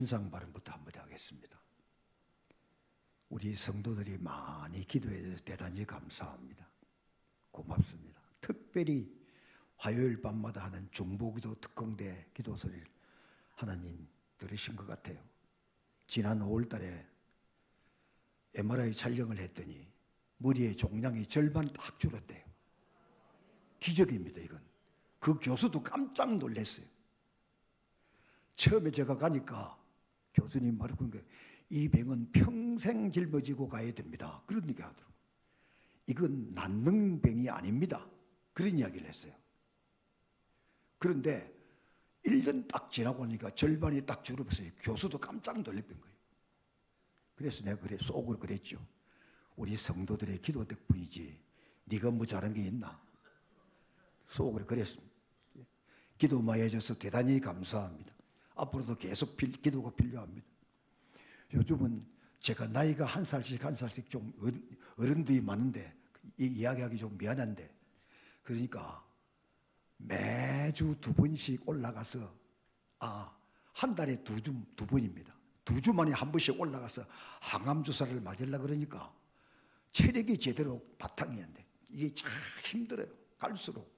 인상 발언부터 한번 하겠습니다. 우리 성도들이 많이 기도해 주셔서 대단히 감사합니다. 고맙습니다. 특별히 화요일 밤마다 하는 중보기도 특공대 기도 소리를 하나님 들으신 것 같아요. 지난 5월 달에 MRI 촬영을 했더니 머리의 종양이 절반 딱 줄었대요. 기적입니다, 이건. 그 교수도 깜짝 놀랐어요. 처음에 제가 가니까 교수님 말하고 이 병은 평생 짊어지고 가야 됩니다. 그런 얘기 하더라고요. 이건 낫는 병이 아닙니다. 그런 이야기를 했어요. 그런데 1년 딱 지나고 나니까 절반이 딱 줄어버렸어요. 교수도 깜짝 놀랐던 거예요. 그래서 내가 속으로 그랬죠. 우리 성도들의 기도 덕분이지 네가 뭐 잘한 게 있나? 속으로 그랬습니다. 기도 많이 해줘서 대단히 감사합니다. 앞으로도 계속 기도가 필요합니다. 요즘은 제가 나이가 한 살씩 좀 어른들이 많은데 이야기하기 좀 미안한데, 그러니까 매주 2번씩 올라가서 한 달에 두 번입니다. 2주 만에 한 번씩 올라가서 항암 주사를 맞으려고 그러니까 체력이 제대로 바탕이 안 돼. 이게 참 힘들어요. 갈수록.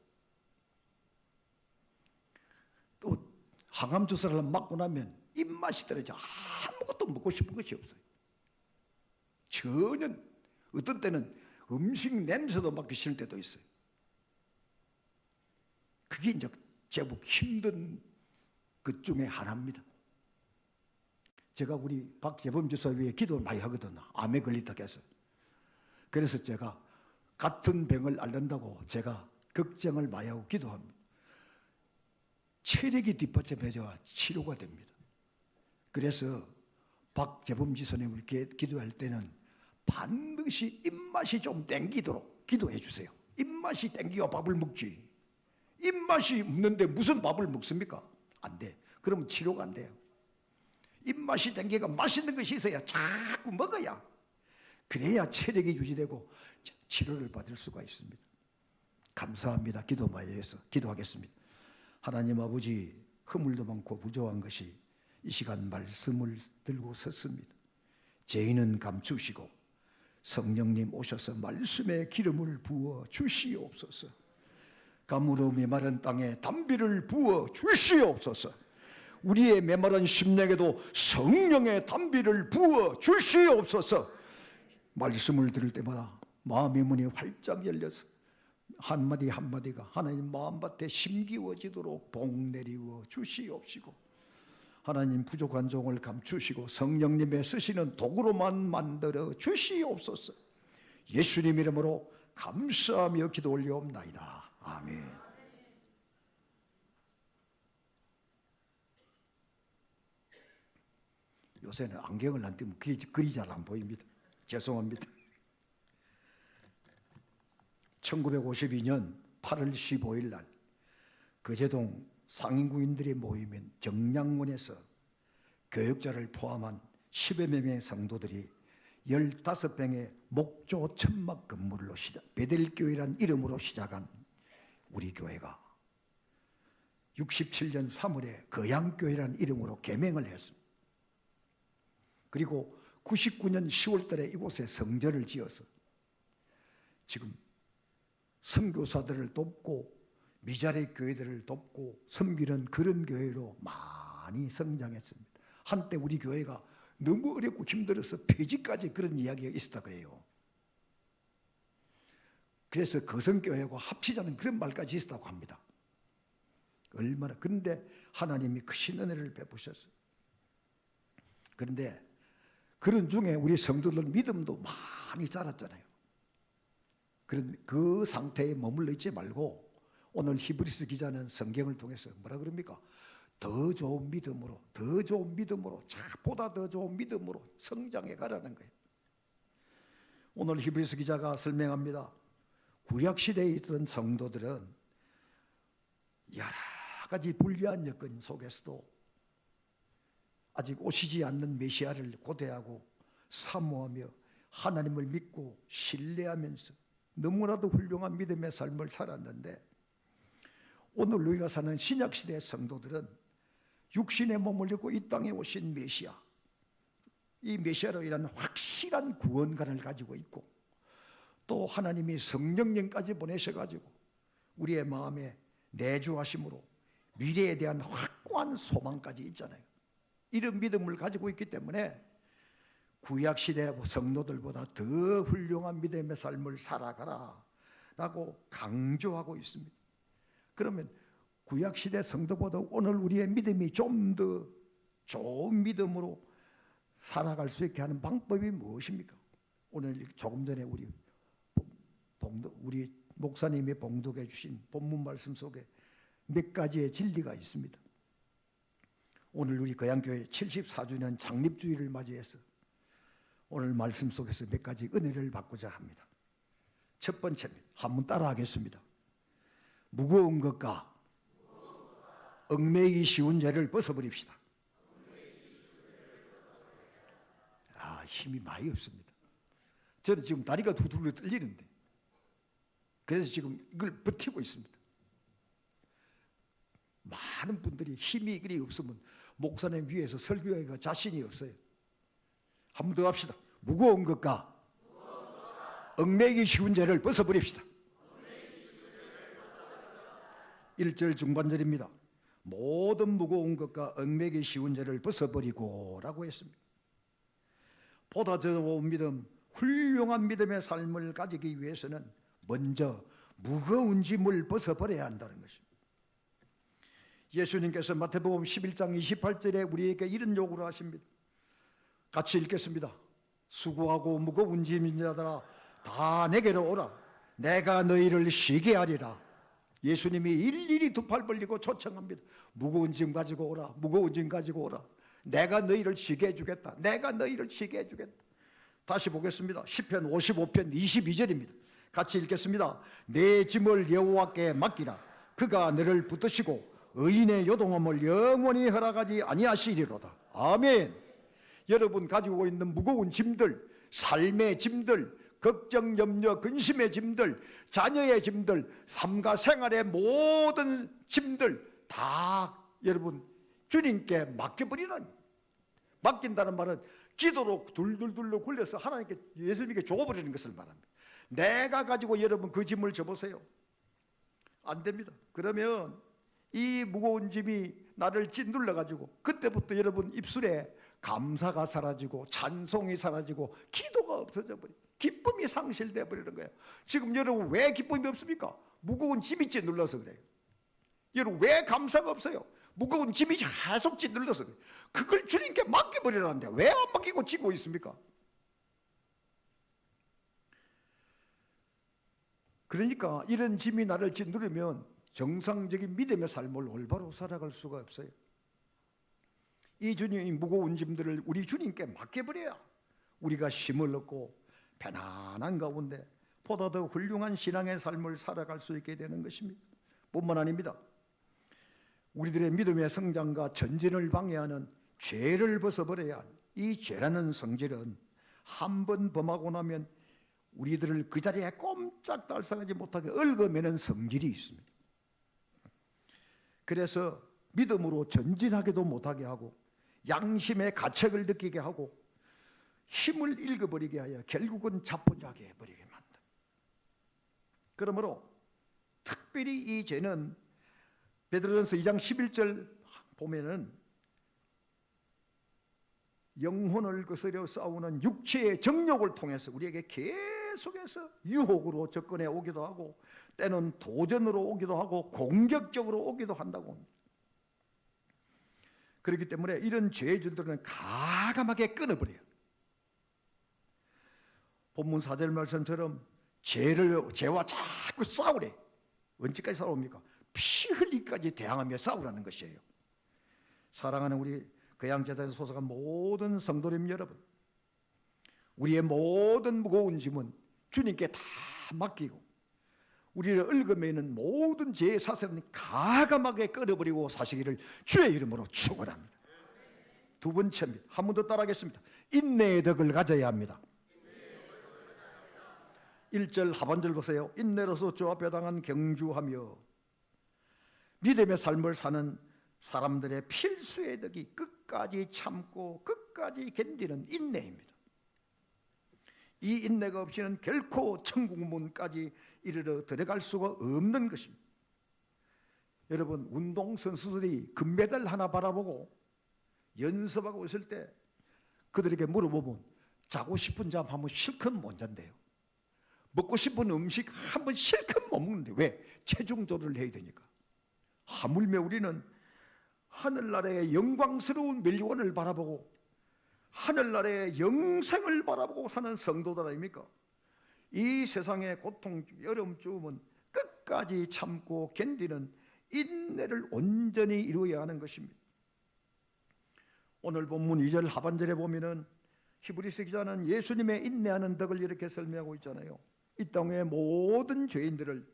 또 항암 주사를 맞고 나면 입맛이 떨어져 아무것도 먹고 싶은 것이 없어요. 전혀. 어떤 때는 음식 냄새도 맡기 싫을 때도 있어요. 그게 이제 제법 힘든 것 중에 하나입니다. 제가 우리 박재범 주사 위에 기도를 많이 하거든요. 암에 걸리다 해서. 그래서 제가 같은 병을 앓는다고 제가 걱정을 많이 하고 기도합니다. 체력이 뒷받침해야 치료가 됩니다. 그래서 박재범 지사님을 기도할 때는 반드시 입맛이 좀 땡기도록 기도해 주세요. 입맛이 땡기고 밥을 먹지. 입맛이 없는데 무슨 밥을 먹습니까? 안 돼. 그러면 치료가 안 돼요. 입맛이 땡기가 맛있는 것이 있어야 자꾸 먹어야. 그래야 체력이 유지되고 치료를 받을 수가 있습니다. 감사합니다. 기도 많이 해서 기도하겠습니다. 하나님 아버지, 허물도 많고 부족한 것이 이 시간 말씀을 들고 섰습니다. 죄인은 감추시고 성령님 오셔서 말씀의 기름을 부어 주시옵소서. 가물어 메마른 땅에 단비를 부어 주시옵소서. 우리의 메마른 심령에도 성령의 단비를 부어 주시옵소서. 말씀을 들을 때마다 마음의 문이 활짝 열려서 한마디 한마디가 하나님 마음밭에 심기워지도록 복 내리워 주시옵시고, 하나님 부족한 종을 감추시고 성령님의 쓰시는 도구로만 만들어 주시옵소서. 예수님 이름으로 감사하며 기도 올려옵나이다. 아멘. 요새는 안경을 안 띄면 글이 잘 안 보입니다. 죄송합니다. 1952년 8월 15일 날 거제동 상인구인들이 모이면 정량문에서 교역자를 포함한 10여 명의 성도들이 15평의 목조 천막 건물로 베델교회란 이름으로 시작한 우리 교회가 67년 3월에 거양교회란 이름으로 개명을 했습니다. 그리고 99년 10월 달에 이곳에 성전을 지어서 지금 선교사들을 돕고 미자리 교회들을 돕고 섬기는 그런 교회로 많이 성장했습니다. 한때 우리 교회가 너무 어렵고 힘들어서 폐지까지 그런 이야기가 있었다 그래요. 그래서 거성교회하고 합치자는 그런 말까지 있었다고 합니다. 얼마나. 그런데 하나님이 크신 은혜를 베푸셨어요. 그런데 그런 중에 우리 성도들 믿음도 많이 자랐잖아요. 그 상태에 머물러 있지 말고 오늘 히브리서 기자는 성경을 통해서 뭐라 그럽니까? 더 좋은 믿음으로, 보다 더 좋은 믿음으로 성장해 가라는 거예요. 오늘 히브리서 기자가 설명합니다. 구약시대에 있던 성도들은 여러 가지 불리한 여건 속에서도 아직 오시지 않는 메시아를 고대하고 사모하며 하나님을 믿고 신뢰하면서 너무나도 훌륭한 믿음의 삶을 살았는데, 오늘 우리가 사는 신약시대의 성도들은 육신의 몸을 입고 이 땅에 오신 메시아, 이 메시아로 인한 확실한 구원관을 가지고 있고, 또 하나님이 성령님까지 보내셔가지고 우리의 마음에 내주하심으로 미래에 대한 확고한 소망까지 있잖아요. 이런 믿음을 가지고 있기 때문에 구약시대 성도들보다 더 훌륭한 믿음의 삶을 살아가라 라고 강조하고 있습니다. 그러면 구약시대 성도보다 오늘 우리의 믿음이 좀 더 좋은 믿음으로 살아갈 수 있게 하는 방법이 무엇입니까? 오늘 조금 전에 우리 목사님이 봉독해 주신 본문 말씀 속에 몇 가지의 진리가 있습니다. 오늘 우리 거양교회 74주년 창립주일을 맞이해서 오늘 말씀 속에서 몇 가지 은혜를 받고자 합니다. 첫 번째입니다. 한번 따라하겠습니다. 무거운 것과 얽매이기 쉬운 죄를 벗어버립시다. 힘이 많이 없습니다. 저는 지금 다리가 두들겨 떨리는데, 그래서 지금 이걸 버티고 있습니다. 많은 분들이 힘이 그리 없으면 목사님 위에서 설교하기가 자신이 없어요. 한 번 더 합시다. 무거운 것과 얽매이기 쉬운 죄를 벗어버립시다. 1절 중반절입니다. 모든 무거운 것과 얽매이기 쉬운 죄를 벗어버리고 라고 했습니다. 보다 좋은 믿음, 훌륭한 믿음의 삶을 가지기 위해서는 먼저 무거운 짐을 벗어버려야 한다는 것입니다. 예수님께서 마태복음 11장 28절에 우리에게 이런 요구를 하십니다. 같이 읽겠습니다. 수고하고 무거운 짐인 자들아 다 내게로 오라. 내가 너희를 쉬게 하리라. 예수님이 일일이 두 팔 벌리고 초청합니다. 무거운 짐 가지고 오라. 무거운 짐 가지고 오라. 내가 너희를 쉬게 해주겠다. 내가 너희를 쉬게 해주겠다. 다시 보겠습니다. 시편 55편 22절입니다. 같이 읽겠습니다. 내 짐을 여호와께 맡기라. 그가 너를 붙드시고 의인의 요동함을 영원히 허락하지 아니하시리로다. 아멘. 여러분 가지고 있는 무거운 짐들, 삶의 짐들, 걱정, 염려, 근심의 짐들, 자녀의 짐들, 삶과 생활의 모든 짐들 다 여러분 주님께 맡겨버리라니. 맡긴다는 말은 기도로 둘둘둘로 굴려서 하나님께, 예수님께 줘버리는 것을 말합니다. 내가 가지고 여러분 그 짐을 져보세요. 안 됩니다. 그러면 이 무거운 짐이 나를 짓눌러 가지고 그때부터 여러분 입술에 감사가 사라지고 찬송이 사라지고 기도가 없어져 버려. 기쁨이 상실돼 버리는 거예요. 지금 여러분 왜 기쁨이 없습니까? 무거운 짐이 짓눌러서 그래요. 여러분 왜 감사가 없어요? 무거운 짐이 계속 짓눌러서 그래요. 그걸 주님께 맡겨버리라는데 왜 안 맡기고 지고 있습니까? 그러니까 이런 짐이 나를 짓누르면 정상적인 믿음의 삶을 올바로 살아갈 수가 없어요. 이 주님이 무거운 짐들을 우리 주님께 맡겨버려야 우리가 힘을 얻고 편안한 가운데 보다 더 훌륭한 신앙의 삶을 살아갈 수 있게 되는 것입니다. 뿐만 아닙니다. 우리들의 믿음의 성장과 전진을 방해하는 죄를 벗어버려야 합니다. 이 죄라는 성질은 한 번 범하고 나면 우리들을 그 자리에 꼼짝달싹하지 못하게 얽어매는 성질이 있습니다. 그래서 믿음으로 전진하기도 못하게 하고 양심의 가책을 느끼게 하고 힘을 잃어버리게 하여 결국은 자포자기해 버리게 만듭니다. 그러므로 특별히 이 죄는 베드로전서 2장 11절 보면은 영혼을 거스려 싸우는 육체의 정욕을 통해서 우리에게 계속해서 유혹으로 접근해 오기도 하고 때는 도전으로 오기도 하고 공격적으로 오기도 한다고 합니다. 그렇기 때문에 이런 죄들은 가감하게 끊어버려요. 본문 4절 말씀처럼 죄와 자꾸 싸우래. 언제까지 싸웁니까? 피 흘리기까지 대항하며 싸우라는 것이에요. 사랑하는 우리 거양재단에 소속한 모든 성도님 여러분, 우리의 모든 무거운 짐은 주님께 다 맡기고 우리를 얽어매는 모든 죄의 사슬은 가감하게 끊어버리고 사시기를 주의 이름으로 축원합니다. 두 번째입니다. 한 번 더 따라하겠습니다. 인내의 덕을 가져야 합니다. 1절 하반절 보세요. 인내로서 주 앞에 당한 경주하며 믿음의 삶을 사는 사람들의 필수의 덕이 끝까지 참고 끝까지 견디는 인내입니다. 이 인내가 없이는 결코 천국 문까지 이르러 들어갈 수가 없는 것입니다. 여러분, 운동선수들이 금메달 하나 바라보고 연습하고 있을 때 그들에게 물어보면 자고 싶은 잠 한번 실컷 못 잔대요. 먹고 싶은 음식 한번 실컷 못 먹는데 왜? 체중 조절을 해야 되니까. 하물며 우리는 하늘나라의 영광스러운 멸류관을 바라보고 하늘나라의 영생을 바라보고 사는 성도들 아닙니까? 이 세상의 고통, 어려움, 주음은 끝까지 참고 견디는 인내를 온전히 이루어야 하는 것입니다. 오늘 본문 2절 하반절에 보면은 히브리서 기자는 예수님의 인내하는 덕을 이렇게 설명하고 있잖아요. 이 땅의 모든 죄인들을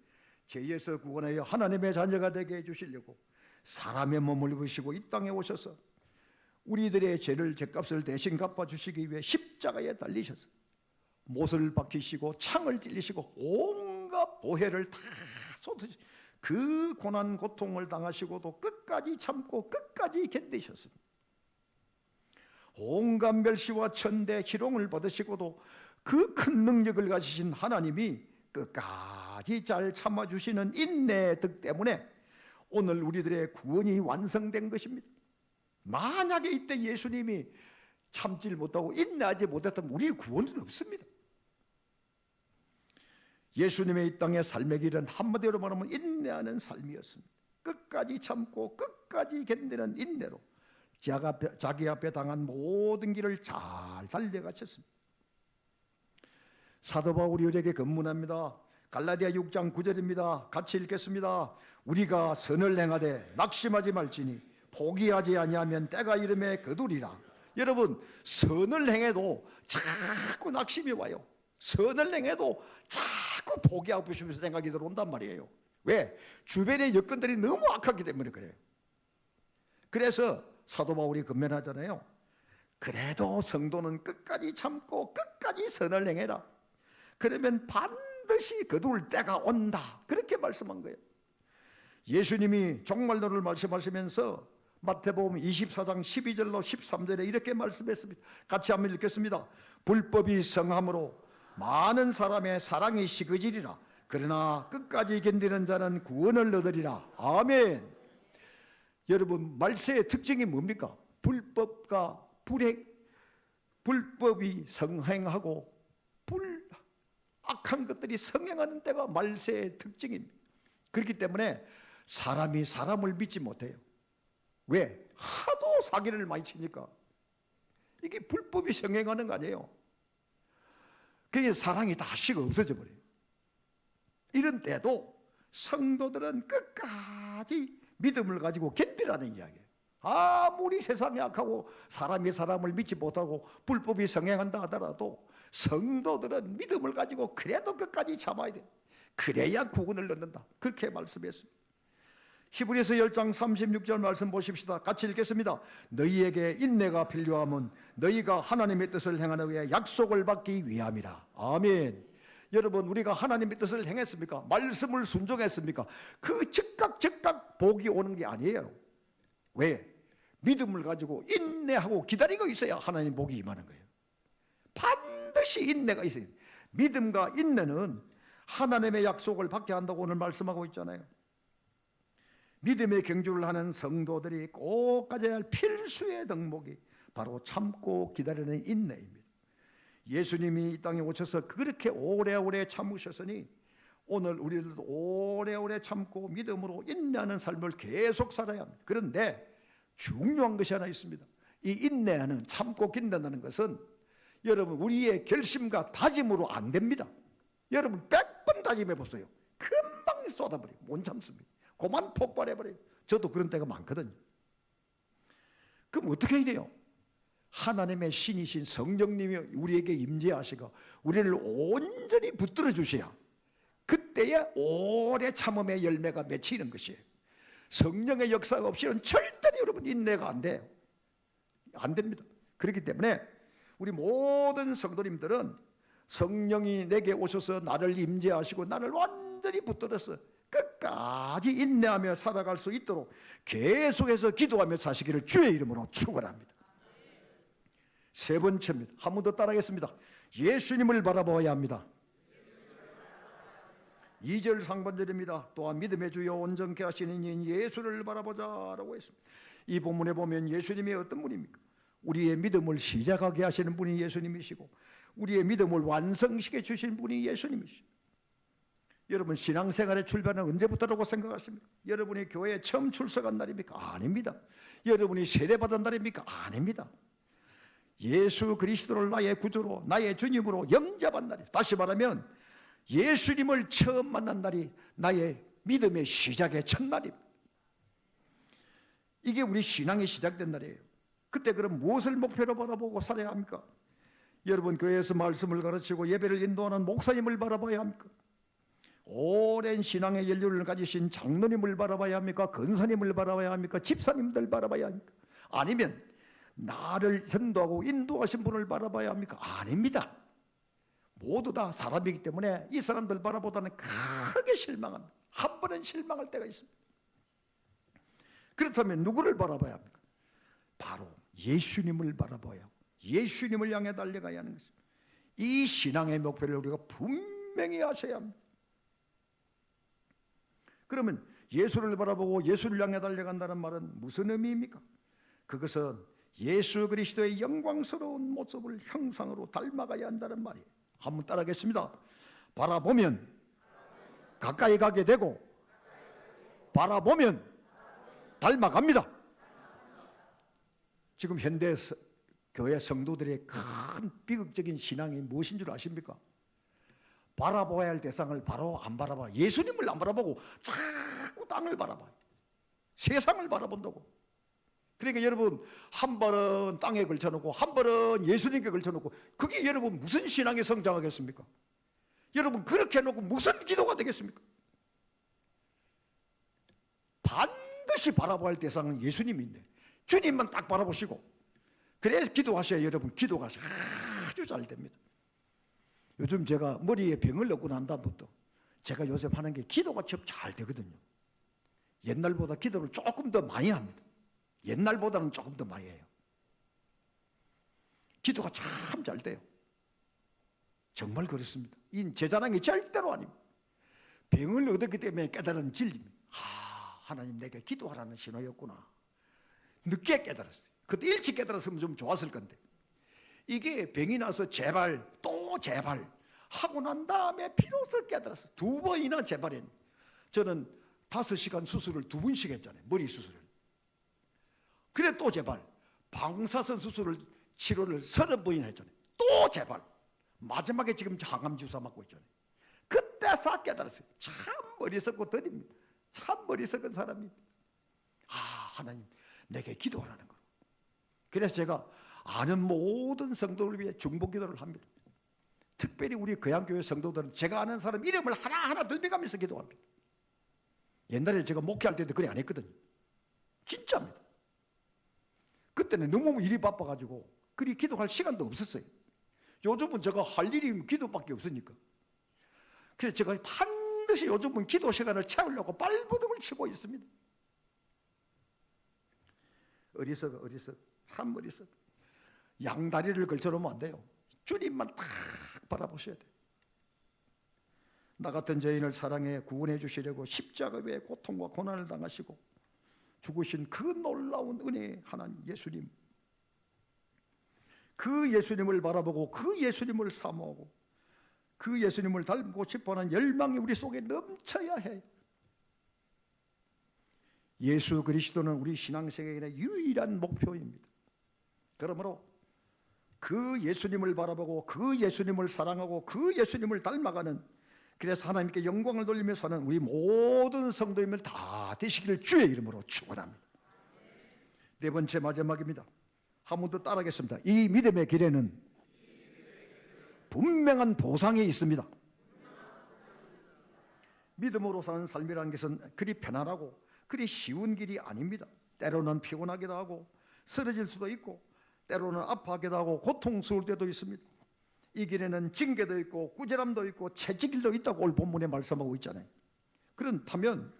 죄에서 구원하여 하나님의 자녀가 되게 해주시려고 사람의 몸을 입으시고 이 땅에 오셔서 우리들의 죄를 죄값을 대신 갚아주시기 위해 십자가에 달리셨어요. 못을 박히시고 창을 찔리시고 온갖 보혈을 다 쏟으시고 그 고난 고통을 당하시고도 끝까지 참고 끝까지 견디셨습니다. 온갖 멸시와 천대 희롱을 받으시고도 그 큰 능력을 가지신 하나님이 끝까지 잘 참아주시는 인내의 덕 때문에 오늘 우리들의 구원이 완성된 것입니다. 만약에 이때 예수님이 참질 못하고 인내하지 못했다면 우리의 구원은 없습니다. 예수님의 이 땅의 삶의 길은 한마디로 말하면 인내하는 삶이었습니다. 끝까지 참고 끝까지 견디는 인내로 자기 앞에 당한 모든 길을 잘 달려가셨습니다. 사도 바울이 우리에게 권문합니다. 갈라디아 6장 9절입니다. 같이 읽겠습니다. 우리가 선을 행하되 낙심하지 말지니 포기하지 아니하면 때가 이름에 거두리라. 여러분, 선을 행해도 자꾸 낙심이 와요. 선을 행해도 자꾸 포기하고 싶으면서 생각이 들어온단 말이에요. 왜? 주변의 여건들이 너무 악하기 때문에 그래요. 그래서 사도 바울이 권면하잖아요. 그래도 성도는 끝까지 참고 끝까지 선을 행해라. 그러면 반드시 거둘 때가 온다. 그렇게 말씀한 거예요. 예수님이 종말론을 말씀하시면서 마태복음 24장 12절로 13절에 이렇게 말씀했습니다. 같이 한번 읽겠습니다. 불법이 성함으로 많은 사람의 사랑이 식어지리라. 그러나 끝까지 견디는 자는 구원을 얻으리라. 아멘. 여러분, 말세의 특징이 뭡니까? 불법과 불행, 불법이 성행하고 악한 것들이 성행하는 때가 말세의 특징입니다. 그렇기 때문에 사람이 사람을 믿지 못해요. 왜? 하도 사기를 많이 치니까. 이게 불법이 성행하는 거 아니에요. 그게 사랑이 다 식어 없어져 버려요. 이런 때도 성도들은 끝까지 믿음을 가지고 견디라는 이야기예요. 아무리 세상이 악하고 사람이 사람을 믿지 못하고 불법이 성행한다 하더라도 성도들은 믿음을 가지고 그래도 끝까지 참아야 돼. 그래야 구원을 얻는다. 그렇게 말씀했습니다. 히브리서 10장 36절 말씀 보십시다. 같이 읽겠습니다. 너희에게 인내가 필요함은 너희가 하나님의 뜻을 행하는 위해 약속을 받기 위함이라. 아멘. 여러분, 우리가 하나님의 뜻을 행했습니까? 말씀을 순종했습니까? 그 즉각 복이 오는 게 아니에요. 왜? 믿음을 가지고 인내하고 기다리고 있어야 하나님 복이 임하는 거예요. 반드시 인내가 있어요. 믿음과 인내는 하나님의 약속을 받게 한다고 오늘 말씀하고 있잖아요. 믿음의 경주를 하는 성도들이 꼭 가져야 할 필수의 덕목이 바로 참고 기다리는 인내입니다. 예수님이 이 땅에 오셔서 그렇게 오래오래 참으셨으니 오늘 우리들도 오래오래 참고 믿음으로 인내하는 삶을 계속 살아야 합니다. 그런데 중요한 것이 하나 있습니다. 이 인내하는, 참고 견딘다는 것은 여러분 우리의 결심과 다짐으로 안 됩니다. 여러분 100번 다짐해 보세요. 금방 쏟아버려요. 못 참습니다. 그만 폭발해버려요. 저도 그런 때가 많거든요. 그럼 어떻게 해야 돼요? 하나님의 신이신 성령님이 우리에게 임재하시고 우리를 온전히 붙들어 주셔야 그때야 오래 참음의 열매가 맺히는 것이에요. 성령의 역사가 없이는 절대로 여러분 인내가 안 돼요. 안 됩니다. 그렇기 때문에 우리 모든 성도님들은 성령이 내게 오셔서 나를 임재하시고 나를 완전히 붙들어서 끝까지 인내하며 살아갈 수 있도록 계속해서 기도하며 사시기를 주의 이름으로 축원합니다. 세 번째입니다. 한 번 더 따라하겠습니다. 예수님을 바라보아야 합니다. 2절 상반절입니다. 또한 믿음의 주여 온전케 하시는 이인 예수를 바라보자라고 했습니다. 이 본문에 보면 예수님이 어떤 분입니까? 우리의 믿음을 시작하게 하시는 분이 예수님이시고 우리의 믿음을 완성시켜 주신 분이 예수님이시고, 여러분 신앙생활의 출발은 언제부터라고 생각하십니까? 여러분이 교회에 처음 출석한 날입니까? 아닙니다. 여러분이 세례받은 날입니까? 아닙니다. 예수 그리스도를 나의 구주로 나의 주님으로 영접한 날이에요. 다시 말하면 예수님을 처음 만난 날이 나의 믿음의 시작의 첫날입니다. 이게 우리 신앙이 시작된 날이에요. 그때 그럼 무엇을 목표로 바라보고 살아야 합니까? 여러분 교회에서 말씀을 가르치고 예배를 인도하는 목사님을 바라봐야 합니까? 오랜 신앙의 연륜을 가지신 장로님을 바라봐야 합니까? 권사님을 바라봐야 합니까? 집사님들 바라봐야 합니까? 아니면 나를 선도하고 인도하신 분을 바라봐야 합니까? 아닙니다. 모두 다 사람이기 때문에 이 사람들 바라보다는 크게 실망합니다. 한 번은 실망할 때가 있습니다. 그렇다면 누구를 바라봐야 합니까? 바로 예수님을 바라봐야 하고 예수님을 향해 달려가야 하는 것입니다. 이 신앙의 목표를 우리가 분명히 하셔야 합니다. 그러면 예수를 바라보고 예수를 향해 달려간다는 말은 무슨 의미입니까? 그것은 예수 그리스도의 영광스러운 모습을 형상으로 닮아가야 한다는 말이에요. 한번 따라하겠습니다. 바라보면 가까이 가게 되고 바라보면 닮아갑니다. 지금 현대 교회 성도들의 큰 비극적인 신앙이 무엇인 줄 아십니까? 바라봐야 할 대상을 바로 안 바라봐. 예수님을 안 바라보고 자꾸 땅을 바라봐요. 세상을 바라본다고. 그러니까 여러분 한 발은 땅에 걸쳐놓고 한 발은 예수님께 걸쳐놓고 그게 여러분 무슨 신앙이 성장하겠습니까? 여러분 그렇게 해놓고 무슨 기도가 되겠습니까? 반드시 바라봐야 할 대상은 예수님인데 주님만 딱 바라보시고 그래서 기도하셔야 여러분 기도가 아주 잘 됩니다. 요즘 제가 머리에 병을 얻고 난 다음부터 제가 요새 하는 게 기도가 참 잘 되거든요. 옛날보다 기도를 조금 더 많이 합니다. 옛날보다는 조금 더 많이 해요. 기도가 참 잘 돼요. 정말 그렇습니다. 이 제 자랑이 절대로 아닙니다. 병을 얻었기 때문에 깨달은 진리입니다. 하나님 내게 기도하라는 신호였구나. 늦게 깨달았어요. 그때 일찍 깨달았으면 좀 좋았을 건데 이게 병이 나서 재발 또 재발 하고 난 다음에 비로소 깨달았어요. 2번이나 재발했는데 저는 5시간 수술을 2번씩 했잖아요. 머리 수술을. 그래 또 재발. 방사선 수술을 치료를 30번이나 했잖아요. 또 재발. 마지막에 지금 항암 주사 맞고 있잖아요. 그때 싹 깨달았어요. 참 어리석고 더딥니다. 참 어리석은 사람입니다. 하나님 내게 기도하라는 거로. 그래서 제가 아는 모든 성도를 위해 중보 기도를 합니다. 특별히 우리 거양교회 성도들은 제가 아는 사람 이름을 하나하나 들어가면서 기도합니다. 옛날에 제가 목회할 때도 그래 안 했거든요. 진짜입니다. 그때는 너무 일이 바빠가지고 그리 기도할 시간도 없었어요. 요즘은 제가 할 일이 기도밖에 없으니까. 그래서 제가 반드시 요즘은 기도 시간을 채우려고 발버둥을 치고 있습니다. 어리석어. 참 어리석어. 양다리를 걸쳐놓으면 안 돼요. 주님만 딱 바라보셔야 돼요. 나 같은 죄인을 사랑해 구원해 주시려고 십자가 위에 고통과 고난을 당하시고 죽으신 그 놀라운 은혜의 하나님 예수님, 그 예수님을 바라보고 그 예수님을 사모하고 그 예수님을 닮고 싶어하는 열망이 우리 속에 넘쳐야 해요. 예수 그리스도는 우리 신앙생활의 유일한 목표입니다. 그러므로 그 예수님을 바라보고 그 예수님을 사랑하고 그 예수님을 닮아가는, 그래서 하나님께 영광을 돌리며 사는 우리 모든 성도님을 다 되시기를 주의 이름으로 축원합니다. 네 번째 마지막입니다. 한 번 더 따라하겠습니다. 이 믿음의 길에는 분명한 보상이 있습니다. 믿음으로 사는 삶이라는 것은 그리 편안하고 그리 쉬운 길이 아닙니다. 때로는 피곤하기도 하고 쓰러질 수도 있고 때로는 아파하기도 하고 고통스러울 때도 있습니다. 이 길에는 징계도 있고 꾸지람도 있고 채찍질도 있다고 오늘 본문에 말씀하고 있잖아요. 그렇다면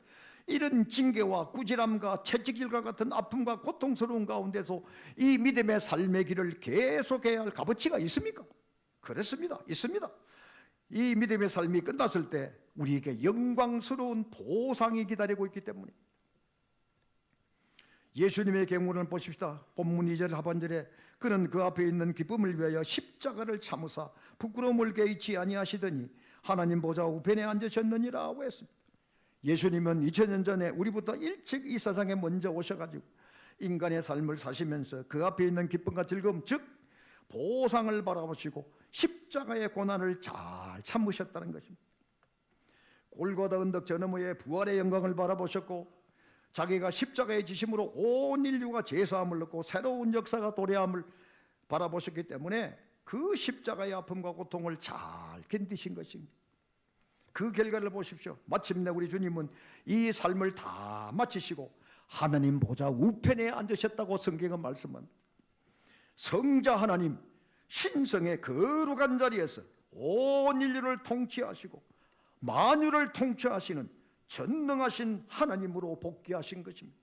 이런 징계와 꾸지람과 채찍질과 같은 아픔과 고통스러운 가운데서 이 믿음의 삶의 길을 계속해야 할 값어치가 있습니까? 그렇습니다. 있습니다. 이 믿음의 삶이 끝났을 때 우리에게 영광스러운 보상이 기다리고 있기 때문에 예수님의 경우를 보십시다. 본문 2절 하반절에 그는 그 앞에 있는 기쁨을 위하여 십자가를 참으사 부끄러움을 개의치 아니하시더니 하나님 보좌 우편에 앉으셨느니라고 했습니다. 예수님은 2000년 전에 우리부터 일찍 이 세상에 먼저 오셔가지고 인간의 삶을 사시면서 그 앞에 있는 기쁨과 즐거움, 즉 보상을 바라보시고 십자가의 고난을 잘 참으셨다는 것입니다. 골고다 언덕 저 너머의 부활의 영광을 바라보셨고 자기가 십자가의 지심으로 온 인류가 죄사함을 얻고 새로운 역사가 도래함을 바라보셨기 때문에 그 십자가의 아픔과 고통을 잘 견디신 것입니다. 그 결과를 보십시오. 마침내 우리 주님은 이 삶을 다 마치시고 하나님 보좌 우편에 앉으셨다고 성경은 말씀합니다. 성자 하나님 신성의 거룩한 자리에서 온 인류를 통치하시고 만유를 통치하시는 전능하신 하나님으로 복귀하신 것입니다.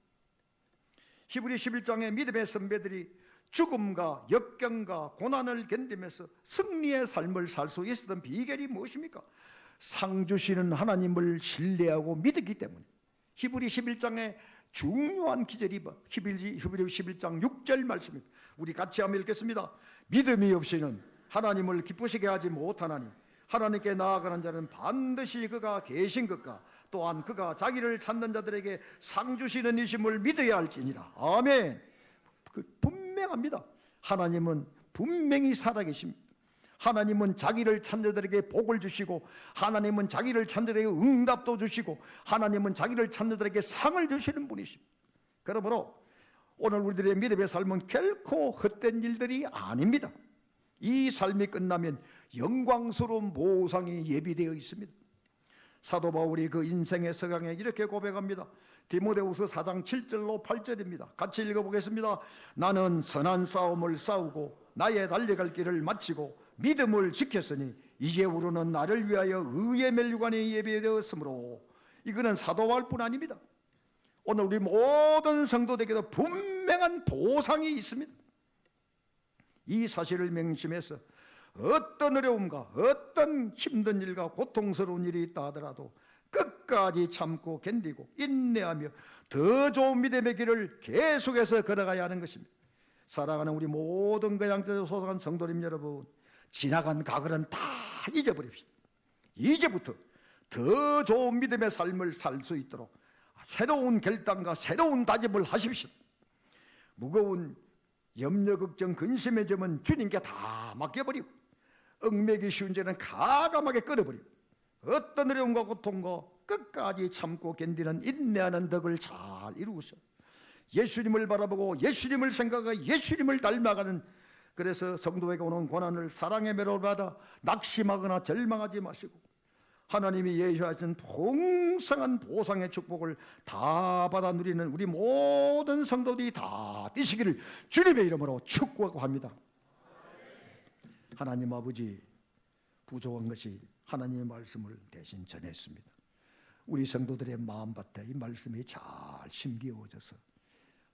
히브리 11장의 믿음의 선배들이 죽음과 역경과 고난을 견디면서 승리의 삶을 살 수 있었던 비결이 무엇입니까? 상 주시는 하나님을 신뢰하고 믿었기 때문에. 히브리 11장의 중요한 기절이 히브리 11장 6절 말씀입니다. 우리 같이 한번 읽겠습니다. 믿음이 없이는 하나님을 기쁘시게 하지 못하나니 하나님께 나아가는 자는 반드시 그가 계신 것과 또한 그가 자기를 찾는 자들에게 상 주시는 이심을 믿어야 할지니라. 아멘. 분명합니다. 하나님은 분명히 살아계십니다. 하나님은 자기를 찾는 자들에게 복을 주시고 하나님은 자기를 찾는 자들에게 응답도 주시고 하나님은 자기를 찾는 자들에게 상을 주시는 분이십니다. 그러므로 오늘 우리들의 믿음의 삶은 결코 헛된 일들이 아닙니다. 이 삶이 끝나면 영광스러운 보상이 예비되어 있습니다. 사도 바울이 그 인생의 서강에 이렇게 고백합니다. 디모데후서 4장 7절로 8절입니다. 같이 읽어보겠습니다. 나는 선한 싸움을 싸우고 나의 달려갈 길을 마치고 믿음을 지켰으니 이제 우리는 나를 위하여 의의 멸류관이 예비되었으므로. 이거는 사도 바울뿐 아닙니다. 오늘 우리 모든 성도들에게도 분명한 보상이 있습니다. 이 사실을 명심해서 어떤 어려움과 어떤 힘든 일과 고통스러운 일이 있다 하더라도 끝까지 참고 견디고 인내하며 더 좋은 믿음의 길을 계속해서 걸어가야 하는 것입니다. 사랑하는 우리 모든 거양들에서 소속한 성도님 여러분, 지나간 과거는 다 잊어버립시다. 이제부터 더 좋은 믿음의 삶을 살 수 있도록 새로운 결단과 새로운 다짐을 하십시오. 무거운 염려, 걱정, 근심의 점은 주님께 다 맡겨버리고 얽매기 쉬운 죄는 가감하게 끊어버리고 어떤 어려움과 고통과 끝까지 참고 견디는 인내하는 덕을 잘 이루셔 예수님을 바라보고 예수님을 생각하고 예수님을 닮아가는, 그래서 성도에게 오는 고난을 사랑의 매로 받아 낙심하거나 절망하지 마시고 하나님이 예표하신 풍성한 보상의 축복을 다 받아 누리는 우리 모든 성도들이 다 되시기를 주님의 이름으로 축복하고 합니다. 하나님 아버지, 부족한 것이 하나님의 말씀을 대신 전했습니다. 우리 성도들의 마음밭에 이 말씀이 잘 심기어져서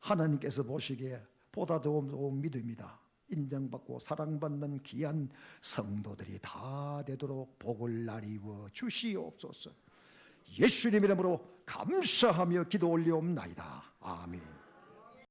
하나님께서 보시기에 보다 좋은 믿음이다 인정받고 사랑받는 귀한 성도들이 다 되도록 복을 나리워 주시옵소서. 예수님 이름으로 감사하며 기도 올리옵나이다. 아멘.